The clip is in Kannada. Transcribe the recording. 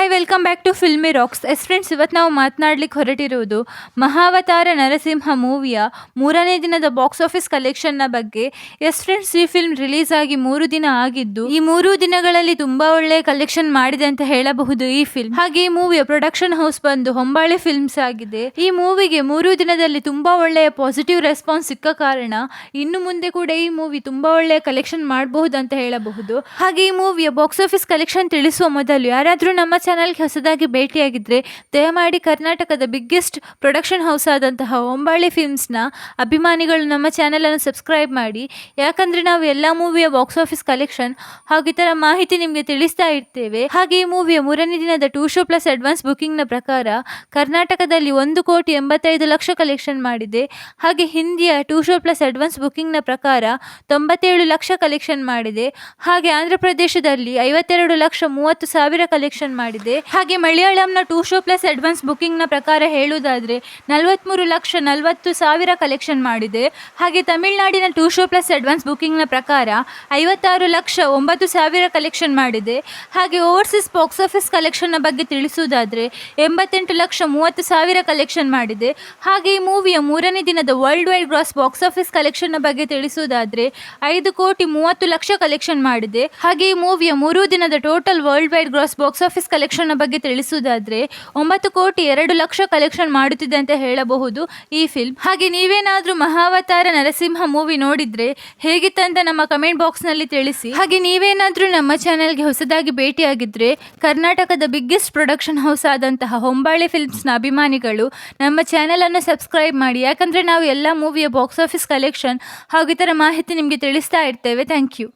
Hi welcome back to Filmy Rocks. Friends, ಇವತ್ತು ನಾವು ಮಾತನಾಡ್ಲಿಕ್ಕೆ ಹೊರಟಿರುವುದು ಮಹಾವತಾರ ನರಸಿಂಹ ಮೂವಿಯ 3ನೇ ದಿನದ ಬಾಕ್ಸ್ ಆಫೀಸ್ ಕಲೆಕ್ಷನ್ನ ಬಗ್ಗೆ. ಫ್ರೆಂಡ್ಸ್, ಈ ಫಿಲ್ಮ್ ರಿಲೀಸ್ ಆಗಿ 3 ದಿನ ಆಗಿದ್ದು ಈ 3 ದಿನಗಳಲ್ಲಿ ತುಂಬಾ ಒಳ್ಳೆ ಕಲೆಕ್ಷನ್ ಮಾಡಿದೆ ಅಂತ ಹೇಳಬಹುದು ಈ ಫಿಲ್ಮ್. ಹಾಗೆ ಈ ಮೂವಿಯ ಪ್ರೊಡಕ್ಷನ್ ಹೌಸ್ ಬಂದು ಹೊಂಬಾಳೆ ಫಿಲ್ಮ್ಸ್ ಆಗಿದೆ. ಈ ಮೂವಿಗೆ 3 ದಿನದಲ್ಲಿ ತುಂಬಾ ಒಳ್ಳೆಯ ಪಾಸಿಟಿವ್ ರೆಸ್ಪಾನ್ಸ್ ಸಿಕ್ಕ ಕಾರಣ ಇನ್ನು ಮುಂದೆ ಕೂಡ ಈ ಮೂವಿ ತುಂಬಾ ಒಳ್ಳೆಯ ಕಲೆಕ್ಷನ್ ಮಾಡಬಹುದು ಅಂತ ಹೇಳಬಹುದು. ಹಾಗೆ ಈ ಮೂವಿಯ ಬಾಕ್ಸ್ ಆಫೀಸ್ ಕಲೆಕ್ಷನ್ ತಿಳಿಸುವ ಮೊದಲು ಯಾರಾದರೂ ನಮ್ಮ ಚಾನಲ್ಗೆ ಹೊಸದಾಗಿ ಭೇಟಿಯಾಗಿದ್ದರೆ ದಯಮಾಡಿ ಕರ್ನಾಟಕದ ಬಿಗ್ಗೆಸ್ಟ್ ಪ್ರೊಡಕ್ಷನ್ ಹೌಸ್ ಆದಂತಹ ಹೊಂಬಾಳೆ ಫಿಲ್ಮ್ಸ್ನ ಅಭಿಮಾನಿಗಳು ನಮ್ಮ ಚಾನಲನ್ನು ಸಬ್ಸ್ಕ್ರೈಬ್ ಮಾಡಿ. ಯಾಕಂದರೆ ನಾವು ಎಲ್ಲ ಮೂವಿಯ ಬಾಕ್ಸ್ ಆಫೀಸ್ ಕಲೆಕ್ಷನ್ ಹಾಗೂ ಇತರ ಮಾಹಿತಿ ನಿಮಗೆ ತಿಳಿಸ್ತಾ ಇರ್ತೇವೆ. ಹಾಗೆ ಈ ಮೂವಿಯ 3ನೇ ದಿನದ 2 ಶೋ ಪ್ಲಸ್ ಅಡ್ವಾನ್ಸ್ ಬುಕಿಂಗ್ನ ಪ್ರಕಾರ ಕರ್ನಾಟಕದಲ್ಲಿ 1,85,00,000 ಕಲೆಕ್ಷನ್ ಮಾಡಿದೆ. ಹಾಗೆ ಹಿಂದಿಯ 2 ಶೋ ಪ್ಲಸ್ ಅಡ್ವಾನ್ಸ್ ಬುಕಿಂಗ್ನ ಪ್ರಕಾರ 97 ಲಕ್ಷ ಕಲೆಕ್ಷನ್ ಮಾಡಿದೆ. ಹಾಗೆ ಆಂಧ್ರ ಪ್ರದೇಶದಲ್ಲಿ 52,30,000 ಕಲೆಕ್ಷನ್ ಮಾಡಿದೆ. ಹಾಗೆ ಮಲಯಾಳಂನ 2 ಶೋ ಪ್ಲಸ್ ಅಡ್ವಾನ್ಸ್ ಬುಕಿಂಗ್ನ ಪ್ರಕಾರ ಹೇಳುವುದಾದರೆ 43,40,000 ಕಲೆಕ್ಷನ್ ಮಾಡಿದೆ. ಹಾಗೆ ತಮಿಳುನಾಡಿನ 2 ಶೋ ಪ್ಲಸ್ ಅಡ್ವಾನ್ಸ್ ಬುಕಿಂಗ್ನ ಪ್ರಕಾರ 56,09,000 ಕಲೆಕ್ಷನ್ ಮಾಡಿದೆ. ಹಾಗೆ ಓವರ್ಸೀಸ್ ಬಾಕ್ಸ್ ಆಫೀಸ್ ಕಲೆಕ್ಷನ್ನ ಬಗ್ಗೆ ತಿಳಿಸುವುದಾದರೆ 88,30,000 ಕಲೆಕ್ಷನ್ ಮಾಡಿದೆ. ಹಾಗೆ ಈ ಮೂವಿಯ 3ನೇ ದಿನದ world wide gross box office ಕಲೆಕ್ಷನ್ನ ಬಗ್ಗೆ ತಿಳಿಸುವುದಾದರೆ 5,30,00,000 ಕಲೆಕ್ಷನ್ ಮಾಡಿದೆ. ಹಾಗೆ ಈ ಮೂವಿಯ 3 ದಿನದ total world wide gross box office ಕಲೆಕ್ಷನ್ನ ಬಗ್ಗೆ ತಿಳಿಸುವುದಾದರೆ 9,02,00,000 ಕಲೆಕ್ಷನ್ ಮಾಡುತ್ತಿದೆ ಅಂತ ಹೇಳಬಹುದು ಈ ಫಿಲ್ಮ್. ಹಾಗೆ ನೀವೇನಾದರೂ ಮಹಾವತಾರ ನರಸಿಂಹ ಮೂವಿ ನೋಡಿದ್ರೆ ಹೇಗಿತ್ತಂತ ನಮ್ಮ ಕಮೆಂಟ್ ಬಾಕ್ಸ್ನಲ್ಲಿ ತಿಳಿಸಿ. ಹಾಗೆ ನೀವೇನಾದರೂ ನಮ್ಮ ಚಾನೆಲ್ಗೆ ಹೊಸದಾಗಿ ಭೇಟಿಯಾಗಿದ್ದರೆ ಕರ್ನಾಟಕದ ಬಿಗ್ಗೆಸ್ಟ್ ಪ್ರೊಡಕ್ಷನ್ ಹೌಸ್ ಆದಂತಹ ಹೊಂಬಾಳೆ ಫಿಲ್ಮ್ಸ್ನ ಅಭಿಮಾನಿಗಳು ನಮ್ಮ ಚಾನಲನ್ನು ಸಬ್ಸ್ಕ್ರೈಬ್ ಮಾಡಿ. ಯಾಕಂದರೆ ನಾವು ಎಲ್ಲ ಮೂವಿಯ ಬಾಕ್ಸ್ ಆಫೀಸ್ ಕಲೆಕ್ಷನ್ ಹಾಗೂ ಇತರ ಮಾಹಿತಿ ನಿಮಗೆ ತಿಳಿಸ್ತಾ ಇರ್ತೇವೆ. Thank you.